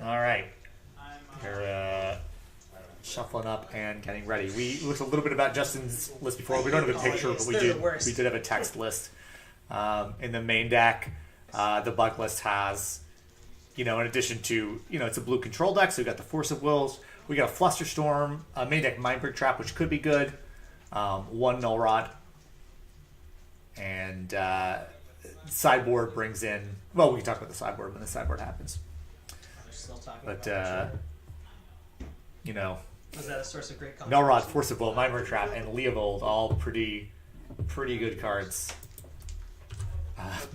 All right. We're shuffling up and getting ready. We looked a little bit about Justin's list before. We don't have a picture, but we did have a text list. In the main deck, the bug list has, in addition to, it's a blue control deck, so we got the Force of Wills. We got a Flusterstorm, a main deck Mindbreak Trap, which could be good. One Null Rod. And sideboard brings in, well, we can talk about the sideboard when the sideboard happens. But, was that a source of great controversy? Null Rod, Force of Will, Mindbreak Trap, and Leovold, all pretty good cards.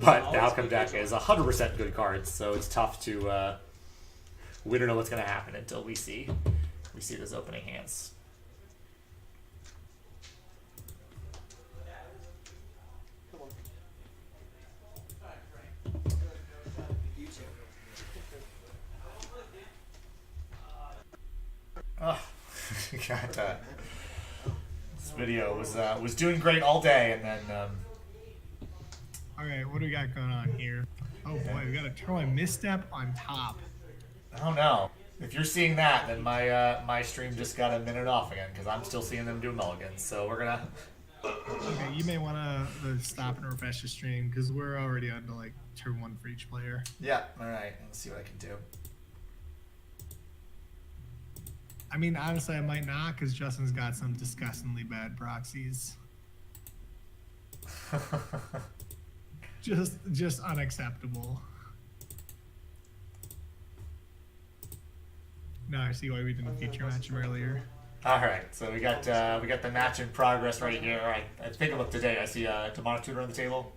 But the outcome deck is 100% good cards, so it's tough to. We don't know what's going to happen until we see those opening hands. Oh, got that. This video was doing great all day, and then. All right, what do we got going on here? Oh boy, we got a turn one misstep on top. Oh no! If you're seeing that, then my stream just got a minute off again because I'm still seeing them do mulligans. So we're gonna. Okay, you may want to stop and refresh the stream because we're already on to like turn one for each player. Yeah. All right. Let's see what I can do. I mean, honestly, I might not because Justin's got some disgustingly bad proxies. Just unacceptable. No, I see why we didn't feature match him earlier. All right, so we got the match in progress right here. All right, I think of today. I see a Demonic Tutor on the table.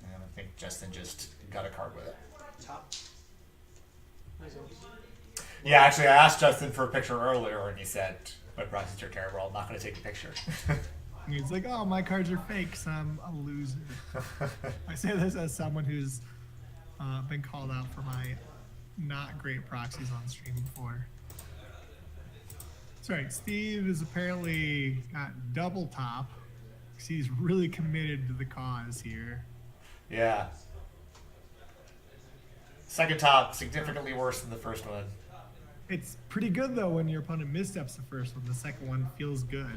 And I think Justin just got a card with it. Top. Yeah, actually, I asked Justin for a picture earlier, and he said, "My proxies are terrible. I'm not going to take a picture." And he's like, "Oh, my cards are fake, so I'm a loser." I say this as someone who's been called out for my not great proxies on stream before. That's right. Steve is apparently got double top because he's really committed to the cause here. Yeah. Second top, significantly worse than the first one. It's pretty good though when your opponent missteps the first one. The second one feels good.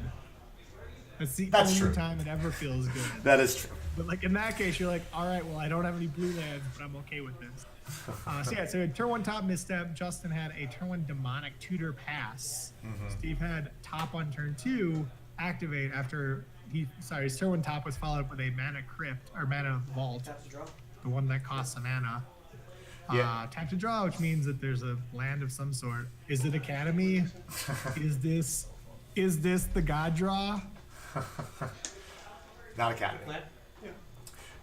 That's the only true. time it ever feels good. That is true. But like in that case, you're like, all right, well, I don't have any blue lands, but I'm okay with this. So turn one top misstep. Justin had a turn one demonic tutor pass. Mm-hmm. Steve had top on turn two activate after his turn one top was followed up with a mana crypt or mana vault, Tap to draw. the one that costs a mana. Yeah. Tap to draw, which means that there's a land of some sort. Is it Academy? Is this the God draw? Not Academy. Land? Yeah.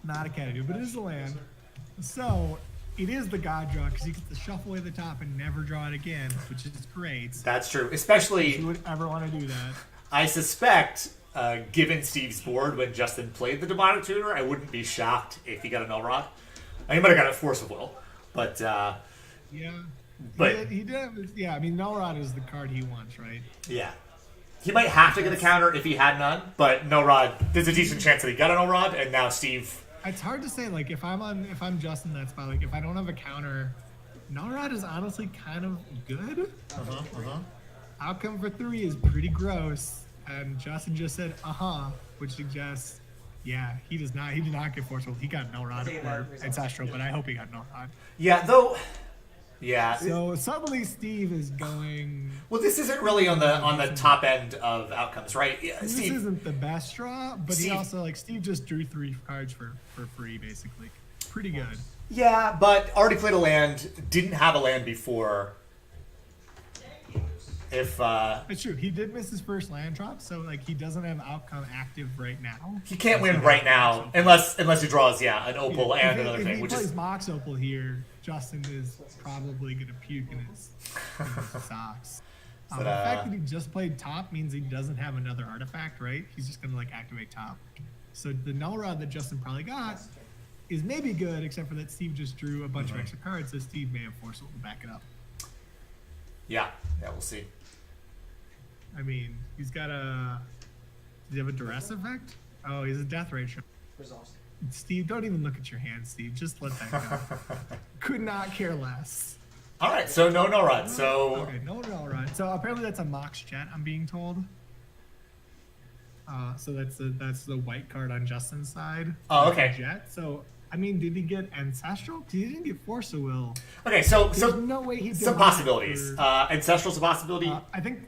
Not Academy, but it is the land. So it is the God draw because you get to shuffle away the top and never draw it again, which is great. That's true. If Especially, you would ever want to do that. I suspect, given Steve's board when Justin played the Demonic Tutor, I wouldn't be shocked if he got a Null Rod. He might have got a Force of Will, but Yeah. But- he did. Yeah, I mean, Null Rod is the card he wants, right? yeah. He might have to get a counter if he had none, but Null Rod, there's a decent chance that he got a Null Rod, and now Steve... It's hard to say. Like, if I'm Justin, that spot. Like, if I don't have a counter, Null Rod is honestly kind of good. Outcome for 3 is pretty gross, and Justin just said which suggests, yeah, he did not get forceful. He got Null Rod or Ancestral, but I hope he got Null Rod. Yeah, though... Yeah. So suddenly Steve is going. Well, this isn't really on the top end of outcomes, right? Yeah, This Steve, isn't the best draw, but he Steve- also Steve just drew 3 cards for free, basically. Pretty good. yeah, but already played a land, didn't have a land before. If It's true. He did miss his first land drop, so like he doesn't have outcome active right now. he can't win right now, unless he draws, an Opal and another if thing, he which plays is Mox Opal here, Justin is probably gonna puke in his socks. The fact that he just played top means he doesn't have another artifact, right? He's just gonna like activate top. So the Null Rod that Justin probably got is maybe good, except for that Steve just drew a bunch of extra cards, so Steve may have forced to back it up. yeah, we'll see. I mean, he's got a. Does he have a duress effect? Oh, he's a death ray. Resolves. Steve, don't even look at your hand, Steve. Just let that go. Could not care less. All right, so no run. So okay, no run. So apparently that's a Mox Jet, I'm being told. So that's the white card on Justin's side. Oh, okay. Jet. So I mean, did he get Ancestral? Because he didn't get Force of Will. Okay, so There's no way he did some possibilities. Ancestral's a possibility. I think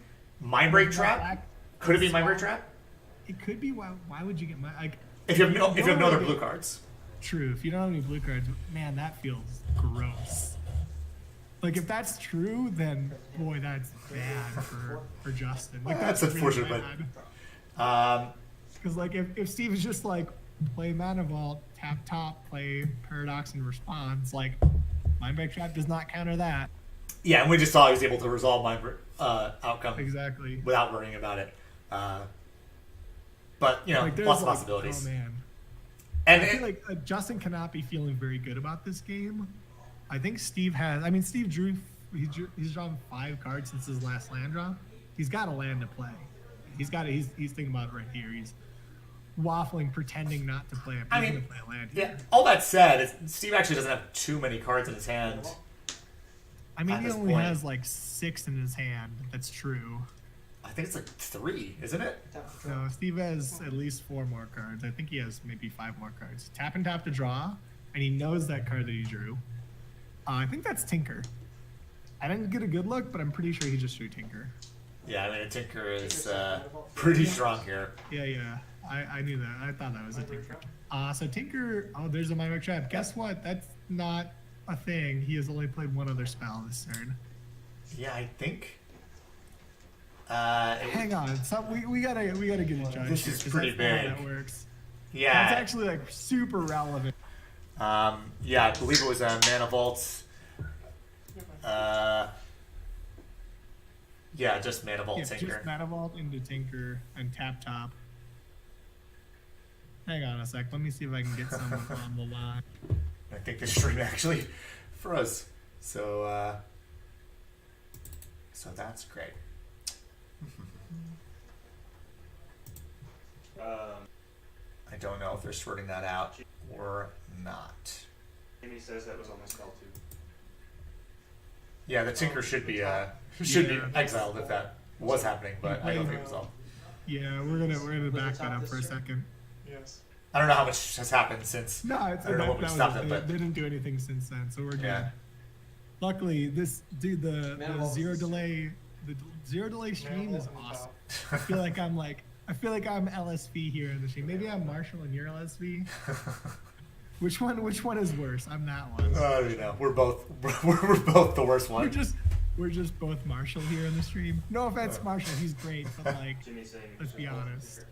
Mindbreak Trap. Could it be Mindbreak Trap? It could be. Why would you get if you have no other blue cards? True. If you don't have any blue cards, man, that feels gross. Like if that's true, then boy, that's bad for Justin. Like that's unfortunate, really bad. Because like if Steve is just like play Mana Vault, tap top, play Paradox and Response, like Mindbreak Trap does not counter that. Yeah, and we just saw he was able to resolve Mindbreak outcome exactly without worrying about it. But you know, like, lots of possibilities. Oh man. And I feel like Justin cannot be feeling very good about this game. I think Steve has. I mean, Steve he's drawn 5 cards since his last land draw. He's got a land to play. He's thinking about it right here. He's waffling, pretending not to play it. He's going to play a land here. Yeah. All that said, Steve actually doesn't have too many cards in his hand. I mean, he only has like 6 in his hand. That's true. I think it's like 3, isn't it? No, Steve has at least 4 more cards. I think he has maybe 5 more cards. Tap and tap to draw, and he knows that card that he drew. I think that's Tinker. I didn't get a good look, but I'm pretty sure he just drew Tinker. Yeah, I mean, a Tinker is pretty strong here. Yeah. I knew that. I thought that was a Tinker. So Tinker, there's a Mindbreak Trap. Guess what? That's not a thing. He has only played 1 other spell this turn. Yeah, I think. Hang on. We gotta get a judge. This is pretty big. How that works. Yeah. That's actually like super relevant. Yeah, I believe it was Mana Vault. Yeah, just Mana Vault Tinker. Just Mana Vault into Tinker and tap top. Hang on a sec. Let me see if I can get someone on the line. I think the stream actually froze. So that's great. I don't know if they're sorting that out or not. Amy says that was on my spell too. Yeah, the Tinker should be exiled if that was happening, but I don't think it was all. Yeah, we're gonna back that up for a second. Yes. I don't know how much has happened since. No, I don't know when we stopped it, but they didn't do anything since then, so we're good. Yeah. Luckily, the zero delay stream is awesome. I feel like I'm LSV here in the stream. Maybe I'm Marshall and you're LSV. Which one is worse? I'm that one. I don't know. We're both the worst one. We're just both Marshall here in the stream. No offense, Marshall. He's great, but like, let's be honest.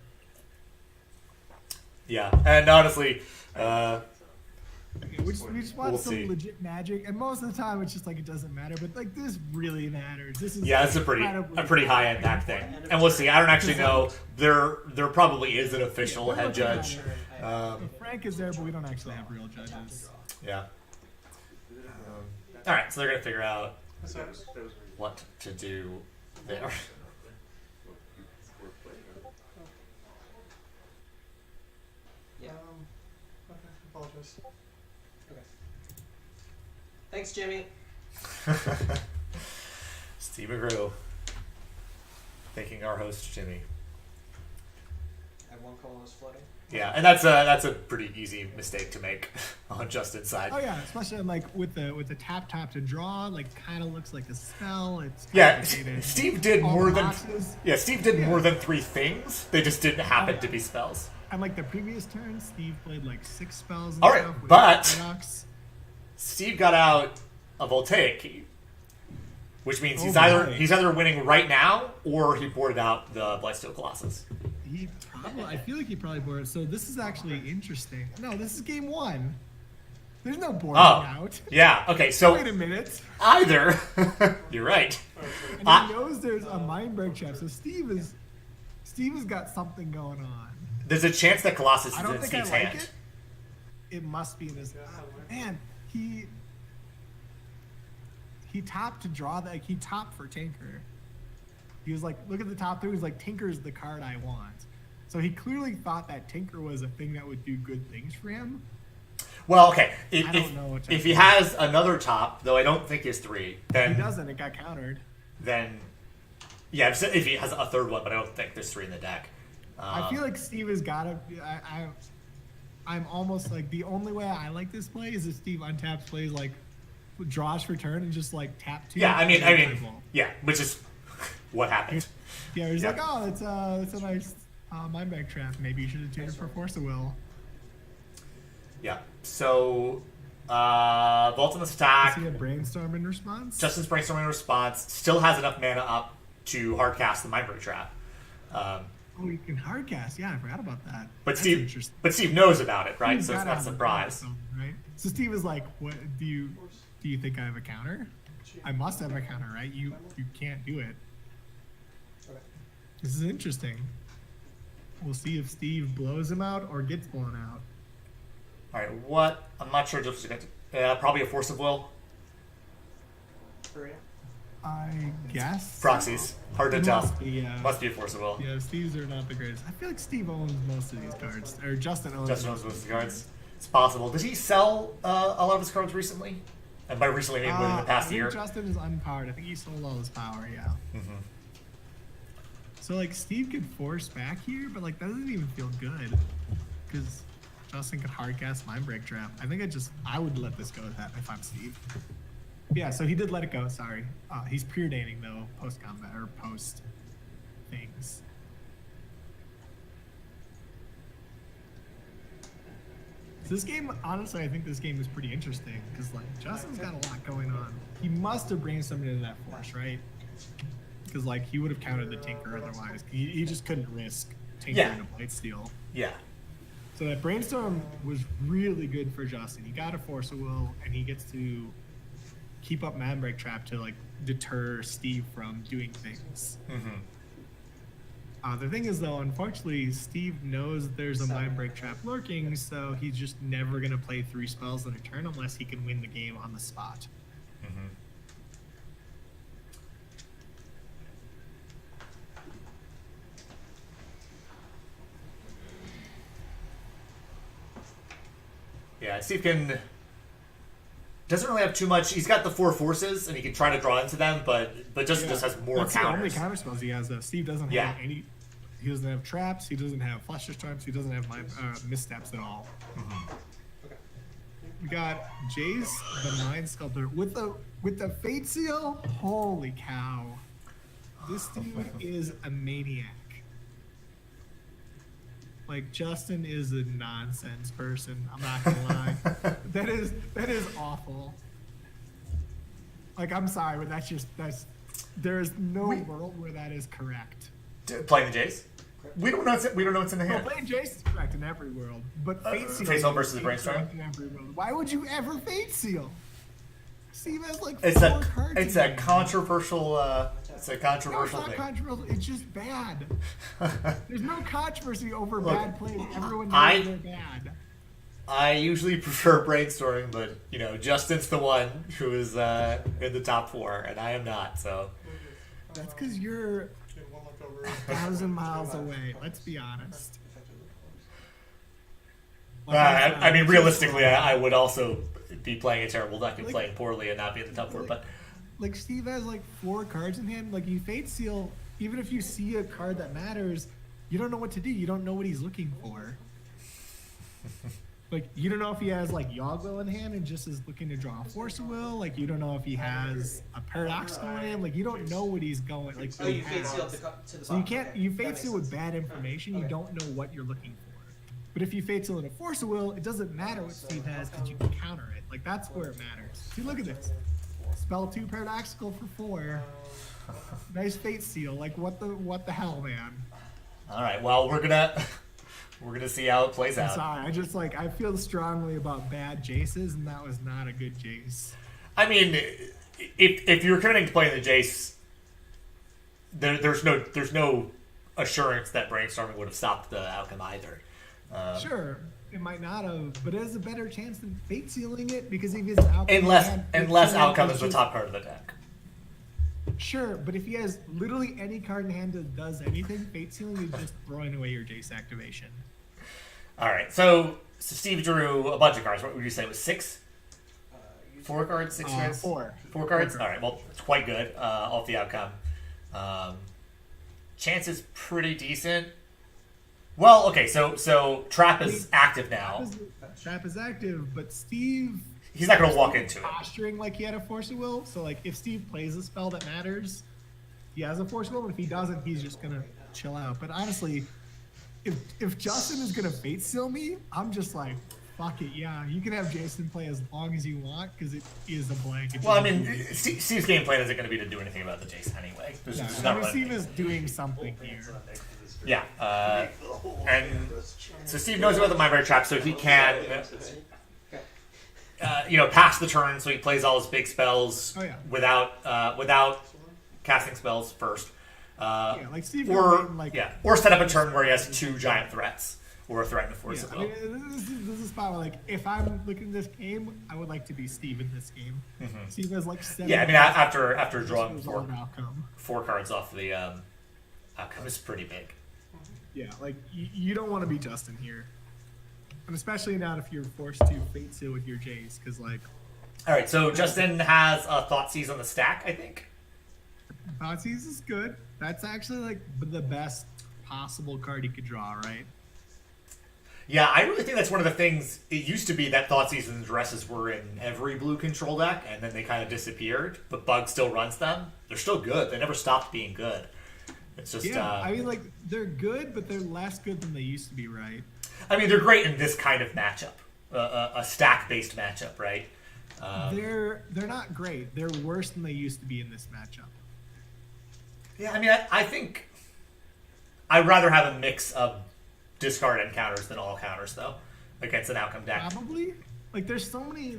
Yeah, and honestly, we just want some legit magic, and most of the time it's just like it doesn't matter. But like this really matters. This is it's a pretty high end back thing, and we'll see. I don't actually know. There probably is an official head judge. Frank is there, but we don't actually have real judges. Yeah. All right, so they're gonna figure out what to do there. Yeah. Okay, apologize. Okay. Thanks, Jimmy. Steve McGrew. Thanking our host, Jimmy. I have 1 colonist floating. Yeah, and that's a pretty easy mistake to make on Justin's side. Oh yeah, especially like with the tap to draw, like kind of looks like a spell. It's Steve did more than more than 3 things. They just didn't happen to be spells. And like the previous turn, Steve played like 6 spells. And all right, but Paradox. Steve got out a Voltaic key, which means he's either winning right now or he boarded out the Blightsteel Colossus. I feel like he probably boarded. So this is actually interesting. No, this is game 1. There's no boarding out. Yeah. Okay. So wait a minute. Either you're right. And he knows there's a Mindbreak Trap. So Steve has got something going on. There's a chance that Colossus is in Steve's hand. It. It must be in his. Man, he topped to draw that. He topped for Tinker. He was like, look at the top 3. He was like, Tinker's the card I want. So he clearly thought that Tinker was a thing that would do good things for him. Well, okay. I don't know what If he has another top, though I don't think he has 3, then he doesn't. It got countered. Then, yeah, if he has a third one, but I don't think there's 3 in the deck. I feel like Steve has got to. I'm almost like the only way I like this play is if Steve untaps plays like draws for turn and just like tap 2. Yeah, I mean, yeah, which is what happened. Yeah, he's like, oh, it's a nice mind bag trap. Maybe you should have tuned it for Force of Will. Yeah. So, Voltimus attack. Is he a brainstorm in response? Justin's brainstorming response still has enough mana up to hardcast the Mindbreak Trap. Oh, you can hardcast. Yeah, I forgot about that. But That's Steve knows about it, right? Steve's So it's gotta not a have surprise. something, right? So Steve is like, "What do you think I have a counter? I must have a counter, right? You can't do it." Okay. This is interesting. We'll see if Steve blows him out or gets blown out. All right, what? I'm not sure. Just probably a Force of Will. For you? I guess. Proxies. Hard to It tell. must be, yeah. Must be a Force of Will. Yeah, Steve's are not the greatest. I feel like Steve owns most of these cards, or Justin owns. Justin owns most of the cards. It's possible. Did he sell a lot of his cards recently? And by recently, I mean within the past I think year. Justin is unpowered. I think he sold all his power. Yeah. Mm-hmm. So like Steve could force back here, but like that doesn't even feel good because Justin could hardcast Mindbreak Trap. I think I would let this go with that if I'm Steve. Yeah, so he did let it go. Sorry, he's preordaining though post combat or post things. So this game, honestly, I think this game is pretty interesting because like Justin's got a lot going on. He must have brainstormed into that force, right? Because like he would have countered the Tinker otherwise. He just couldn't risk Tinker into Blight Steal. Yeah. So that brainstorm was really good for Justin. He got a Force of Will, and he gets to keep up Mindbreak Trap to like deter Steve from doing things. Mm-hmm. The thing is, though, unfortunately, Steve knows there's a Mindbreak Trap lurking, so he's just never gonna play 3 spells in a turn unless he can win the game on the spot. Mm-hmm. Yeah, Steve doesn't really have too much. He's got the 4 forces, and he can try to draw into them, but Justin just has more That's counters. the only counter spells he has, though. Steve doesn't have any. He doesn't have traps. He doesn't have flush traps. He doesn't have missteps at all. Mm-hmm. Okay. We got Jace, the Mind Sculptor, with the Fate Seal. Holy cow! This dude is a maniac. Like Justin is a nonsense person. I'm not gonna lie. that is awful. Like I'm sorry, but there is no world where that is correct. Playing the Jace? We don't know what's in the No, hand. playing Jace is correct in every world, but Fate Seal Fate Seal versus is Brainstorm? correct in every world. Why would you ever Fate Seal? Steve has like It's 4 a cards. it's in a there. controversial No, it's controversial not thing. controversial. It's just bad. There's no controversy over Look, bad plays. Everyone knows I- they're bad. I usually prefer brainstorming, but Justin's the one who is in the top 4, and I am not. So That's because you're Okay, one left over. 1,000 miles away. Let's be honest. I mean, realistically, I would also be playing a terrible deck and playing poorly and not be in the top 4. But Like Steve has like 4 cards in hand. Like you Fate Seal, even if you see a card that matters, you don't know what to do. You don't know what he's looking for. Like you don't know if he has like Yogg-Will in hand and just is looking to draw a Force of Will. Like you don't know if he has a Paradoxical in hand. Like you don't know what he's going. Like Oh, what he you Fate Seal has. to the bottom. So you can't. You That Fate makes Seal with sense. bad information. You Okay. don't know what you're looking for. But if you Fate Seal in a Force of Will, it doesn't matter what Steve has because you can counter it. Like that's where it matters. See, look at this. Spell 2 Paradoxical for 4. Nice Fate Seal. Like what the hell, man? all right, well we're gonna see how it plays I'm out. sorry. I feel strongly about bad Jaces, and that was not a good Jace. I mean, if you're committing to playing the Jace, there's no assurance that brainstorming would have stopped the outcome either. Sure, it might not have, but it has a better chance than Fate Sealing it because if it's an outcome. Unless outcome is the top card of the deck. Sure, but if he has literally any card in hand that does anything, Fate Sealing is just throwing away your Jace activation. All right, so Steve drew a bunch of cards. What would you say it was 6? 4 cards, 6 cards? 4. 4 cards? All right, well, it's quite good off the outcome. Chance is pretty decent. Well, okay, so Trap is active now. Trap is active, but Steve... He's not going to walk into it. Posturing like he had a Force of Will, so like if Steve plays a spell that matters, he has a Force of Will, but if he doesn't, he's just going to chill out. But honestly, if Justin is going to Fate Seal me, I'm just like, fuck it, yeah. You can have Jason play as long as you want, because it is a blank. Well, I mean, Steve's game plan isn't going to be to do anything about the Jason anyway. Steve is doing something here. Yeah, and so Steve knows about the Mind Break Trap, so he can, pass the turn, so he plays all his big spells without casting spells first. Like Steve or set up a turn where he has 2 giant threats or a threat and a Force of Will. I mean, this is a spot where, like, if I'm looking at this game, I would like to be Steve in this game. Mm-hmm. Steve has like 7. Yeah, I mean, after drawing 4 4 cards off the outcome is pretty big. Yeah, like you don't want to be Justin here, and especially not if you're forced to Fate Seal with your Jays, because like. All right, so Justin has a Thoughtseize on the stack, I think. Thoughtseize is good. That's actually like the best possible card you could draw, right? Yeah, I really think that's one of the things. It used to be that Thoughtseizes and Dresses were in every blue control deck, and then they kind of disappeared. But Bug still runs them. They're still good. They never stopped being good. It's just I mean, like, they're good, but they're less good than they used to be, right? I mean, they're great in this kind of matchup, a stack-based matchup, right? They're not great. They're worse than they used to be in this matchup. Yeah, I mean, I think I'd rather have a mix of discard and counters than all counters, though, against an outcome deck. Probably. Like, there's so many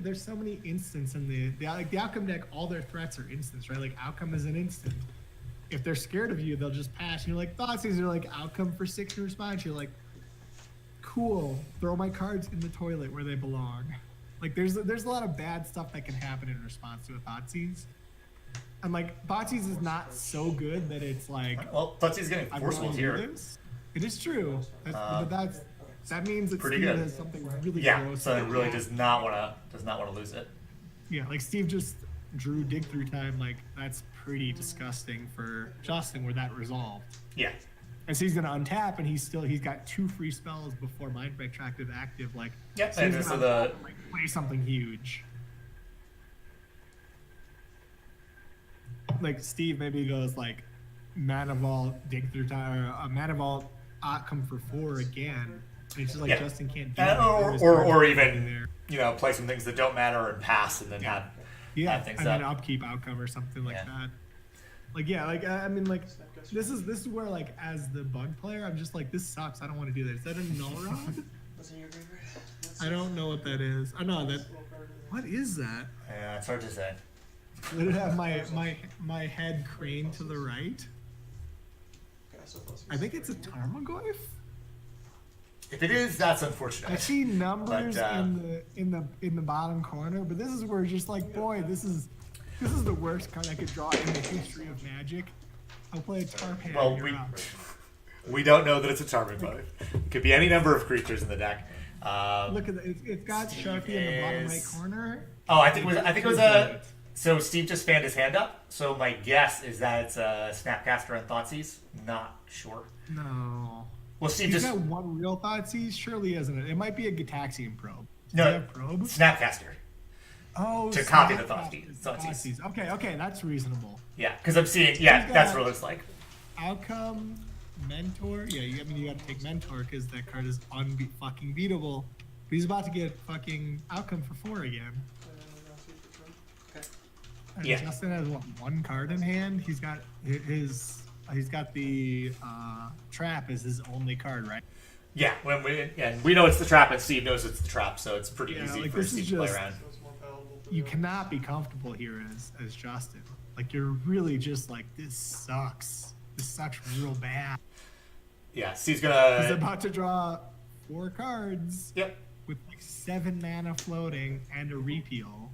instants in the outcome deck. All their threats are instants, right? Like, outcome is an instant. If they're scared of you, they'll just pass. And you're like, Thoughtseize are like outcome for 6 in response. You're like, cool. Throw my cards in the toilet where they belong. Like, there's a lot of bad stuff that can happen in response to a Thoughtseize. And like, Thoughtseize is not so good that it's like. Well, Thoughtseize is getting forceful here. It is true. That means that pretty Steve good. has something really Yeah, gross. so it really does not want to lose it. Yeah, like Steve just drew dig through time. Like, that's pretty disgusting for Justin where that resolved. Yeah. And so he's gonna untap, and he's got 2 free spells before Mind Break Tractive active. Like, yep. So And he's so gonna play something huge. Like Steve maybe goes like Mana Vault, dig through time, or Mana Vault outcome for 4 again. And it's just like Justin can't do that. Or even play some things that don't matter and pass, and then have things and then upkeep outcome or something like that. Like I mean, like this is where, like, as the Bug player, I'm just like, this sucks. I don't want to do that. Is that a Null Rod? I don't know what that is. I know that. What is that? Yeah, it's hard to say. Would it have my head craned to the right? I think it's a Tarmogoyf. If it is, that's unfortunate. I see numbers in the bottom corner, but this is where just like, boy, this is the worst card I could draw in the history of Magic. I'll play a Tarpan. Well, we don't know that it's a Tarmogoyf. It could be any number of creatures in the deck. Look at it's got Sharpie in the bottom right corner. Oh, I think it was a. So Steve just fanned his hand up. So my guess is that it's a Snapcaster and Thoughtseize. Not sure. No. Well, Steve He's just got one real Thoughtseize. Surely isn't it? It might be a Gitaxian probe. No, probe. Snapcaster. Oh, to copy the Thoughtseize. Okay, that's reasonable. Yeah, because I'm seeing. Yeah, that's what it looks like. Outcome, Mentor. Yeah, I mean you got to take Mentor because that card is fucking beatable. But he's about to get fucking Outcome for 4 again. And Justin has one card in hand. He's got the trap as his only card, right? Yeah, we know it's the trap, and Steve knows it's the trap, so it's pretty easy for Steve to play around. You cannot be comfortable here as Justin. Like, you're really just like, this sucks. This sucks real bad. Yeah, Steve's He's about to draw 4 cards. Yep. With like 7 mana floating and a repeal.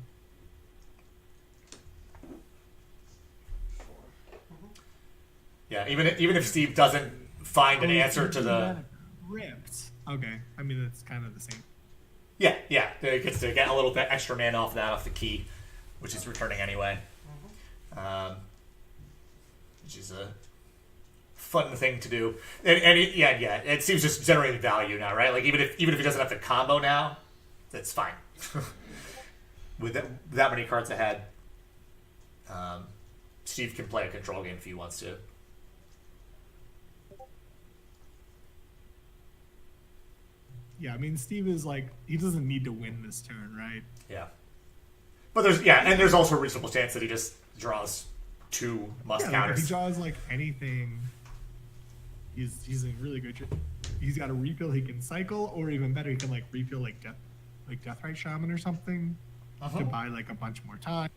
Yeah, even if Steve doesn't find an answer to the crypt. Okay, I mean that's kind of the same. yeah, it gets to get a little bit extra mana off that off the key, which is returning anyway, which is a fun thing to do. And it seems just generating value now, right? Like even if he doesn't have the combo now, that's fine. With that many cards ahead, Steve can play a control game if he wants to. Yeah, I mean, Steve is like, he doesn't need to win this turn, right? Yeah. But there's also a reasonable chance that he just draws 2 must counters. If he draws like anything, he's in really good. He's got a refill he can cycle, or even better, he can like refill like Deathrite Shaman or something to buy like a bunch more time.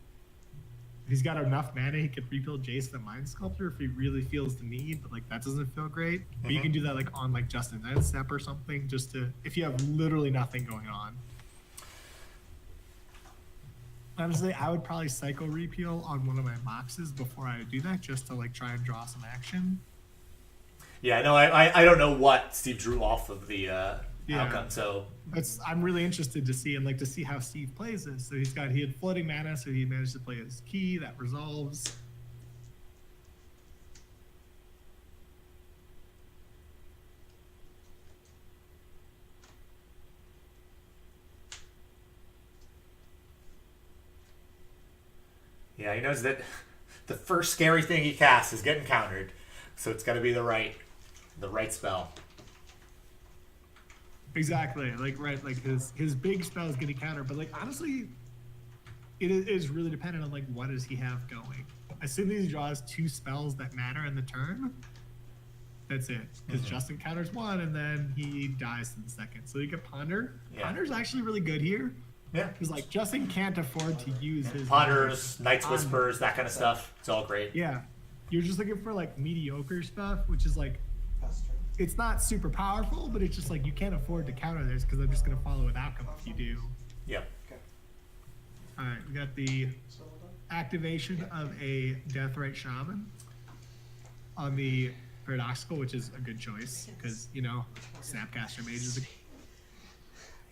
If he's got enough mana, he could refill Jace the Mind Sculptor if he really feels the need, but like that doesn't feel great. But you can do that like on like Justin's end step or something, just to if you have literally nothing going on. Honestly, I would probably cycle repeal on one of my boxes before I do that, just to like try and draw some action. Yeah, no, I don't know what Steve drew off of the outcome, so I'm really interested to see to see how Steve plays this. So he had floating mana, so he managed to play his key that resolves. Yeah, he knows that the first scary thing he casts is getting countered, so it's got to be the right spell. Exactly, like his big spell is getting countered, but like honestly, it is really dependent on like what does he have going. As soon as he draws 2 spells that matter in the turn, that's it. Because Justin counters 1 and then he dies in the second. So you get Ponder. Yeah. Ponder's actually really good here. Yeah, because like Justin can't afford to use his Ponders, Night's Whispers, that kind of stuff. It's all great. Yeah, you're just looking for like mediocre stuff, which is like. It's not super powerful, but it's just like you can't afford to counter this because I'm just going to follow with outcome if you do. Yep. Okay. All right, we got the activation of a Deathrite Shaman on the Paradoxical, which is a good choice because, Snapcaster Mage is a...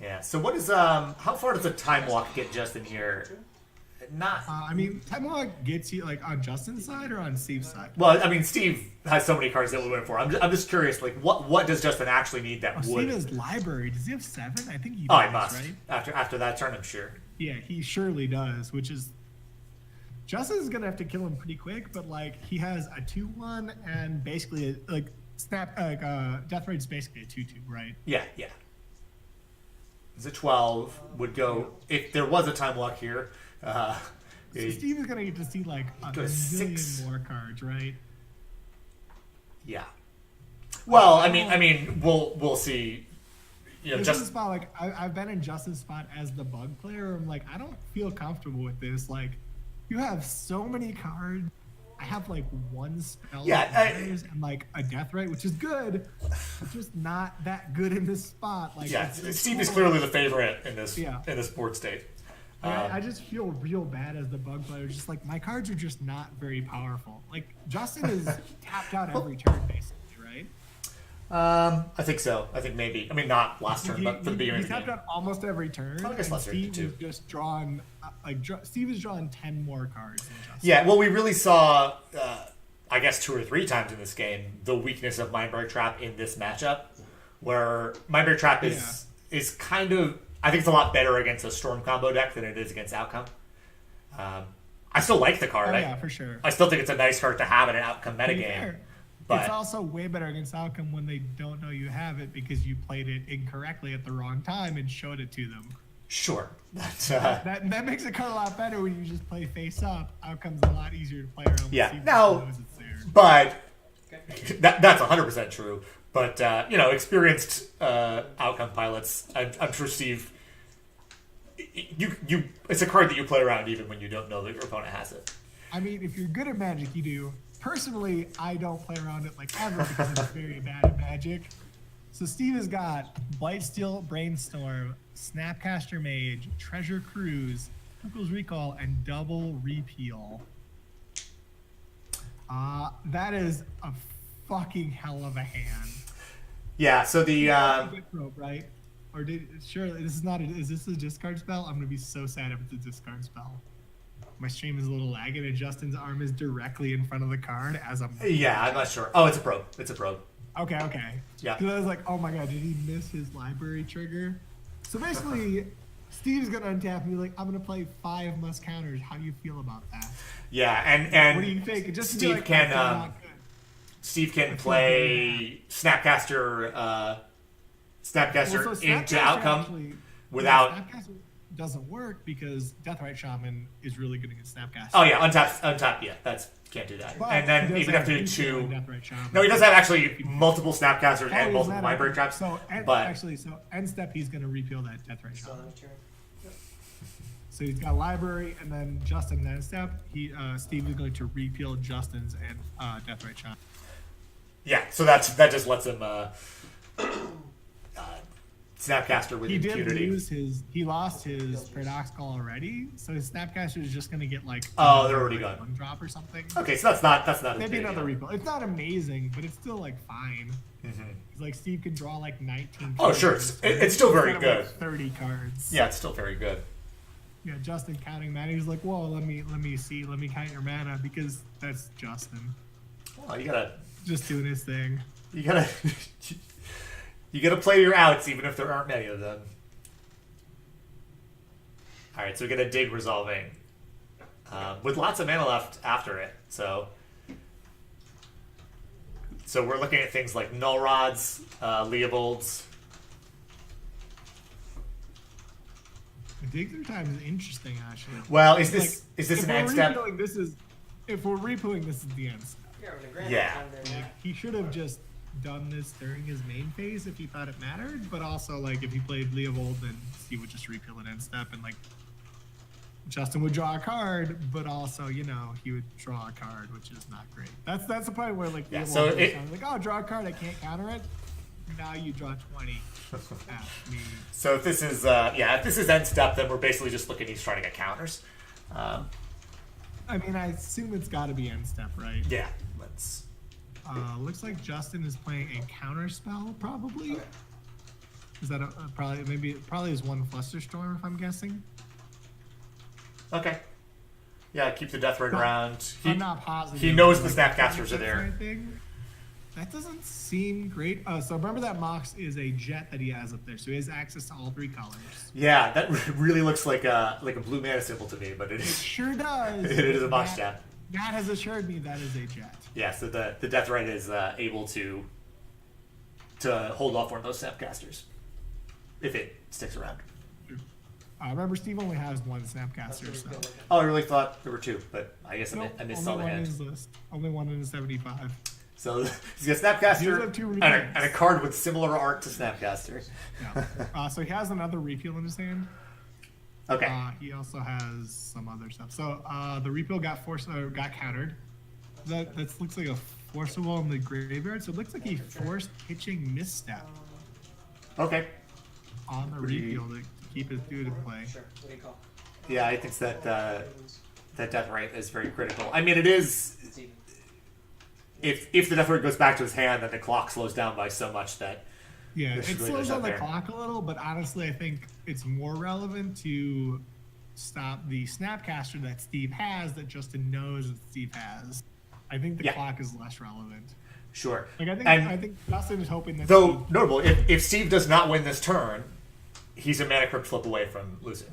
Yeah, so what is, how far does a Time Walk get Justin here? Not. Time Walk gets you like on Justin's side or on Steve's side. Well, Steve has so many cards that we went for. I'm just curious, like what does Justin actually need that would? Steve has library. Does he have 7? I think he does. Oh, he must. Right? After that turn, I'm sure. Yeah, he surely does. Which is Justin's gonna have to kill him pretty quick, but like he has a 2/1 and basically Death Rate's basically a 2/2, right? Yeah. The 12 would go if there was a Time Walk here. So Steve is gonna get to see like a million more cards, right? Yeah. Well, we'll see. Justin's spot, like I've been in Justin's spot as the bug player. I'm like, I don't feel comfortable with this. Like, you have so many cards. I have like 1 spell and like a death rate, which is good. It's just not that good in this spot. Like, Steve is clearly the favorite in this board state. I just feel real bad as the bug player. Just like my cards are just not very powerful. Like Justin is tapped out every turn basically, right? I think so. I think maybe. Not last turn, but for the beginning of the game. He's tapped out almost every turn. I guess last turn too. Just drawn Steve is drawing 10 more cards than Justin. Yeah, well, we really saw, I guess 2 or 3 times in this game, the weakness of Mindbreak Trap in this matchup, where Mindbreak Trap is kind of. I think it's a lot better against a Storm combo deck than it is against Outcome. I still like the card. Oh, yeah, for sure. I still think it's a nice card to have in an Outcome metagame. But it's also way better against Outcome when they don't know you have it because you played it incorrectly at the wrong time and showed it to them. Sure. That makes the card a lot better when you just play face up. Outcome's a lot easier to play around. Yeah. Now, but that's 100% true. But, experienced Outcome pilots, I'm sure Steve, it's a card that you play around even when you don't know that your opponent has it. If you're good at Magic, you do. Personally, I don't play around it like ever because I'm very bad at Magic. So Steve has got Blightsteel, Brainstorm, Snapcaster Mage, Treasure Cruise, Kukul's Recall, and Double Repeal. That is a fucking hell of a hand. Yeah. So the Rope, right? Or this is not? Is this a discard spell? I'm gonna be so sad if it's a discard spell. My stream is a little lagging, and Justin's arm is directly in front of the card as I'm. Yeah, I'm not sure. Oh, it's a probe. It's a probe. Okay. Yeah. Because I was like, oh my god, did he miss his library trigger? So basically, Steve's gonna untap and be like, I'm gonna play 5 must counters. How do you feel about that? Yeah, and What do you think? Just Steve like, can Steve can play Snapcaster into outcome actually, without. Snapcaster doesn't work because Deathrite Shaman is really good against Snapcaster. Oh yeah, untap. Yeah, can't do that. But and then he does even after have 2. Deathrite Shaman. No, he does have actually multiple Snapcasters and he multiple doesn't mind have- break traps. So end step, he's gonna repeal that Deathrite Still Shaman. on your turn. So he's got library, and then Justin end step. Steve is going to repeal Justin's and Deathrite Shaman. Yeah, so that just lets him Snapcaster with He did impunity. he lost his Paradoxical already, so his Snapcaster is just going to get like Oh, they're already gone. 1 drop or something. Okay, so that's not as Maybe big a another deal. repeal. It's not amazing, but it's still like fine. It's like Steve can draw like 19. Oh, sure, it's still very instead of, like, good. 30 cards. Yeah, it's still very good. Yeah, Justin counting mana. He's like, whoa, let me see, let me count your mana because that's Justin Well, you gotta just doing his thing. you gotta play your outs even if there aren't many of them. All right, so we get a dig resolving with lots of mana left after it. So we're looking at things like Null Rods, Leovolds. The dig through time is interesting, actually. Well, is Like, this if an we're end step? repealing, if we're repealing, this is the end step. Yeah, we're gonna grant Yeah. time there, Like, he should have just done this during his main phase if he thought it mattered, but also like if he played Leovold, then he would just repeal an end step, and like Justin would draw a card, but also he would draw a card, which is not great. That's the point where like Yeah, Leovold so was like, oh, draw a card, I can't counter it. Now you draw 20 at me. So if this is if this is end step, then we're basically just looking. He's trying to get counters. I mean, I assume it's got to be end step, right? Yeah, let's. Looks like Justin is playing a counter spell, probably. Okay. Is that probably is 1 Flusterstorm, if I'm guessing? Okay. Yeah, keep the death rate around. I'm not positive. He knows the Like, Snapcasters are there. That doesn't seem great. So remember that Mox is a jet that he has up there, so he has access to all 3 colors. Yeah, that really looks like a blue mana symbol to me, but it It is. sure does. It is a Mox jet. That has assured me that is a jet. Yeah, so the death right is able to hold off one of those Snapcasters if it sticks around. Remember, Steve only has 1 Snapcaster, so. Oh, I really thought there were 2, but I guess Nope, I missed only all the 1 in hand. his list. Only 1 in his 75. So he's got He does Snapcaster have 2 and repeals. a card with similar art to Snapcaster. Yeah. So he has another repeal in his hand. Okay. He also has some other stuff. So the repeal got countered. That looks like a forcible in the graveyard. So it looks like he forced pitching misstep Okay. on the Pretty- repeal to keep his dude in play. Sure. What do you call? Yeah, I think that that death right is very critical. I mean, it is. It's even. If the death right goes back to his hand, then the clock slows down by so much that. Yeah, This it really slows goes down up the there. clock a little, but honestly, I think it's more relevant to stop the Snapcaster that Steve has that Justin knows that Steve has. I think the Yeah. clock is less relevant. Sure. Like And- I think Justin is hoping that Though notable, if Steve does not win this turn, he's a mana crypt flip away from losing.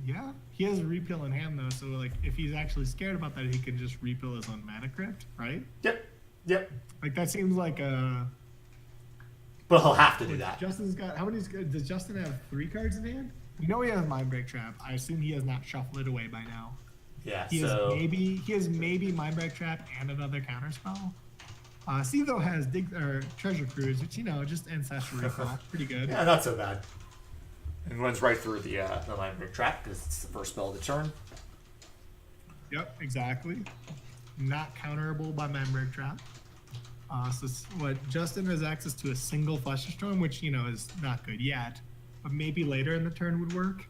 Yeah, he has a repeal in hand though, so like if he's actually scared about that, he can just repeal his own mana crypt, right? Yep. Like that seems like a. But he'll have to do that. Justin's got how many? Does Justin have 3 cards in hand? We know he has Mind Break Trap. I assume he has not shuffled it away by now. Yeah. He So has maybe Mind Break Trap and another counter spell. Steve though has Treasure Cruise, which just Ancestral Recall, pretty good. yeah, not so bad. And runs right through the line break trap because it's the first spell of the turn. Yep, exactly. Not counterable by Mind Break Trap. What Justin has access to a single Flusterstorm, which is not good yet, but maybe later in the turn would work.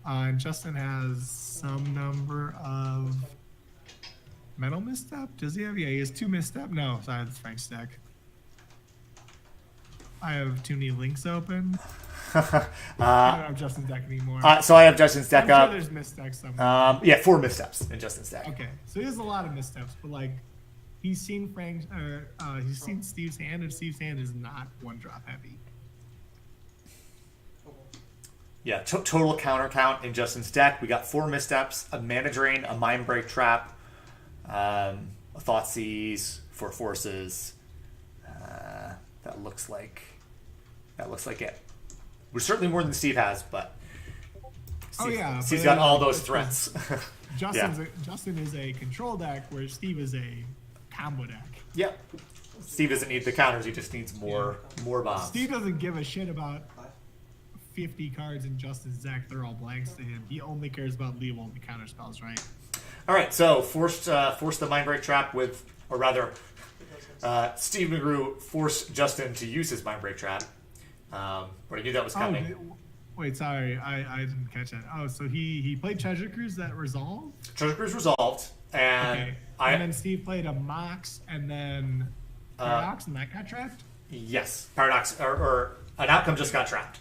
And Justin has some number of Mental misstep? Does he have? Yeah, he has 2 misstep. No, sorry, that's Frank's deck. I have too many links open. I don't have Justin's deck anymore. So I have Justin's deck I'm up. sure there's missteps somewhere. Yeah, 4 missteps in Justin's deck. Okay, so he has a lot of missteps, but like he's seen he's seen Steve's hand, and Steve's hand is not 1-drop heavy. Yeah, total counter count in Justin's deck. We got 4 missteps, a Mana Drain, a Mind Break Trap, a Thoughtseize, 4 forces. That looks like it. We're certainly more than Steve has, but Steve's got all those threats. Justin is a control deck, where Steve is a combo deck. Yep. Steve doesn't need the counters; he just needs more bombs. Steve doesn't give a shit about 50 cards in Justin's deck. They're all blanks to him. He only cares about Lethal and the counter spells, right? All right, so forced the Mind Break Trap with, or rather, Steve McGrew forced Justin to use his Mind Break Trap. But I knew that was coming. Wait, sorry, I didn't catch that. Oh, so he played Treasure Cruise that resolved? Treasure Cruise resolved, and okay. And then Steve played a Mox and then Paradox, and that got trapped? Yes, Paradox, or an outcome just got trapped.